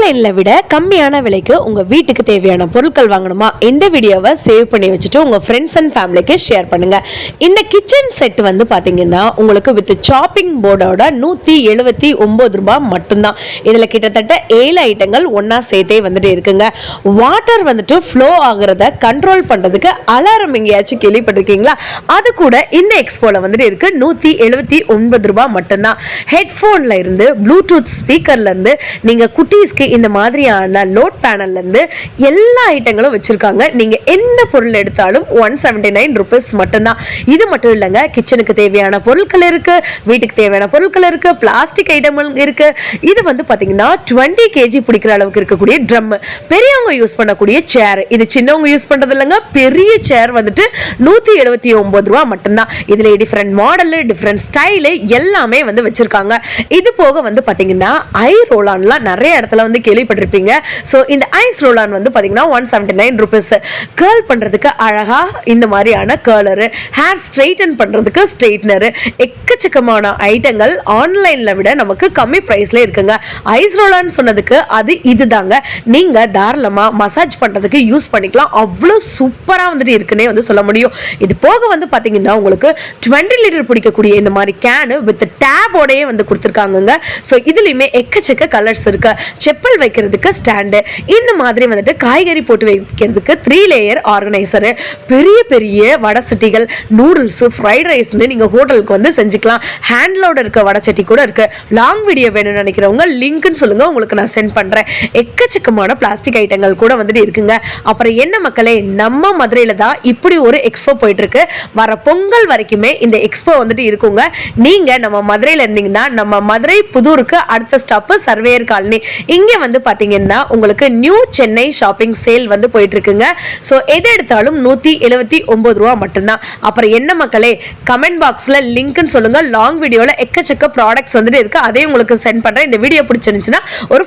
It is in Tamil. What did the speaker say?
ஆன்லைன்ல விட கம்மியான விலைக்கு உங்க வீட்டுக்கு தேவையான பொருட்கள் வாங்கணுமா? இந்த வீடியோவை சேவ் பண்ணி வச்சுட்டு உங்க ஃப்ரெண்ட்ஸ் அண்ட் ஃபேமிலிக்கு ஷேர் பண்ணுங்க. இந்த கிச்சன் செட் வந்து பாத்தீங்கன்னா உங்களுக்கு வித் சாப்பிங் போர்டோட 179 ரூபாய் மட்டும்தான். இதுல கிட்டத்தட்ட 7 ஐட்டங்கள் ஒன்னா சேர்த்தே வந்துட்டு இருக்குங்க. வாட்டர் வந்துட்டு ஃப்ளோ ஆகுறத கண்ட்ரோல் பண்றதுக்கு அலாரம் எங்கேயாச்சும் கேள்விப்பட்டிருக்கீங்களா? அது கூட இந்த எக்ஸ்போல வந்துட்டு இருக்கு. 179 ரூபாய் மட்டும்தான். ஹெட்போன்ல இருந்து ப்ளூடூத் ஸ்பீக்கர்ல இருந்து நீங்க குட்டீஸ்க்கு இந்த மாதிரியான லோட் பேனல்ல இருந்து எல்லா ஐட்டங்களும் வச்சிருக்காங்க. நீங்க எந்த பொருள் எடுத்தாலும் 179 ரூபீஸ் மட்டும்தான். இது மட்டும் இல்லைங்க, கிச்சனுக்கு தேவையான பொருட்கள் இருக்கு, வீட்டுக்கு தேவையான பொருட்கள் இருக்கு, பிளாஸ்டிக் ஐட்டம் இருக்கு. இது வந்து பாத்தீங்கன்னா 20 kg பிடிக்கிற அளவுக்கு இருக்கக்கூடிய ட்ரம், பெரியவங்க யூஸ் பண்ணக்கூடிய சேர், இது சின்னவங்க யூஸ் பண்றது இல்லைங்க, பெரிய சேர் வந்துட்டு 179 ரூபாய் மட்டும்தான். இதுல டிஃபரெண்ட் மாடல், டிஃபரெண்ட் ஸ்டைலு எல்லாமே வந்து வச்சிருக்காங்க. இது போக வந்து பாத்தீங்கன்னா ஐ ரோலான்லாம் நிறைய இடத்துல வந்து கேள்விப்பட்டிருப்பீங்க. ஸோ இந்த ஐஸ் ரோலான் வந்து பாத்தீங்கன்னா 179 ரூபீஸ். கேர்ள் பண்றதுக்கு அழகா இந்த மாதிரியான கேர்லரு, ஹேர் ஸ்ட்ரெயிட்டன் பண்றதுக்கு ஸ்ட்ரெயிட்னரு, எக்கச்சக்கமான ஐட்டங்கள் ஆன்லைன்ல விட நமக்கு கம்மி பிரைஸ்ல இருக்குங்க. ஐஸ் ரோலான் சொன்னதுக்கு அது இதுதாங்க. நீங்க தாராளமா மசாஜ் பண்றதுக்கு யூஸ் பண்ணிக்கலாம். அவ்வளோ சூப்பரா வந்துட்டு இருக்குன்னே வந்து சொல்ல முடியும். இது போக வந்து பாத்தீங்கன்னா உங்களுக்கு 20 லிட்டர் பிடிக்கக்கூடிய இந்த மாதிரி கேனு வித் டேபோடயே வந்து கொடுத்துருக்காங்க. ஸோ இதுலயுமே எக்கச்சக்க கலர்ஸ் இருக்கு. செப்பல் வைக்கிறதுக்கு ஸ்டாண்டு, இந்த மாதிரி வந்துட்டு காய்கறி போட்டு வைக்கிறதுக்கு 3 லேயர் ஆர்கனைசர், பெரிய பெரிய வடை சட்டிகள், நூடுல்ஸ், ஃப்ரைட் ரைஸ்னு நீங்க ஹோட்டலுக்கு வந்து செஞ்சுக்கலாம். ஹேண்ட்லோட இருக்க வடை சட்டி கூட இருக்கு. லாங் வீடியோ வேணும்னு நினைக்கிறவங்க லிங்க்னு சொல்லுங்க, உங்களுக்கு நான் சென்ட் பண்றேன். எக்கச்சக்கமான பிளாஸ்டிக் ஐட்டங்கள் கூட வந்துட்டு இருக்குங்க. அப்புறம் என்ன மக்களே, நம்ம மதுரையில தான் இப்படி ஒரு எக்ஸ்போ போயிட்டு இருக்கு. வர பொங்கல் வரைக்குமே இந்த எக்ஸ்போ வந்துட்டு இருக்குங்க. நீங்க நம்ம மதுரையில இருந்தீங்கன்னா நம்ம மதுரை புதூருக்கு அடுத்த ஸ்டாப் சர்வேயர் காலனி. இங்க வந்து பாத்தீங்கன்னா உங்களுக்கு நியூ சென்னை ஷாப்பிங் சேல் வந்து போயிட்டு இருக்குங்க. சோ எது எடுத்தாலும் 179 ரூபாய் மட்டும்தான். அப்புறம் என்ன மக்களே, கமெண்ட் பாக்ஸ்ல லிங்க்னு சொல்லுங்க. லாங் வீடியோல எக்கச்சக்க ப்ராடக்ட்ஸ் வந்துட்டு இருக்கு, அதையும் உங்களுக்கு சென்ட் பண்றேன். இந்த வீடியோ பிடிச்சிருந்துச்சுன்னா ஒரு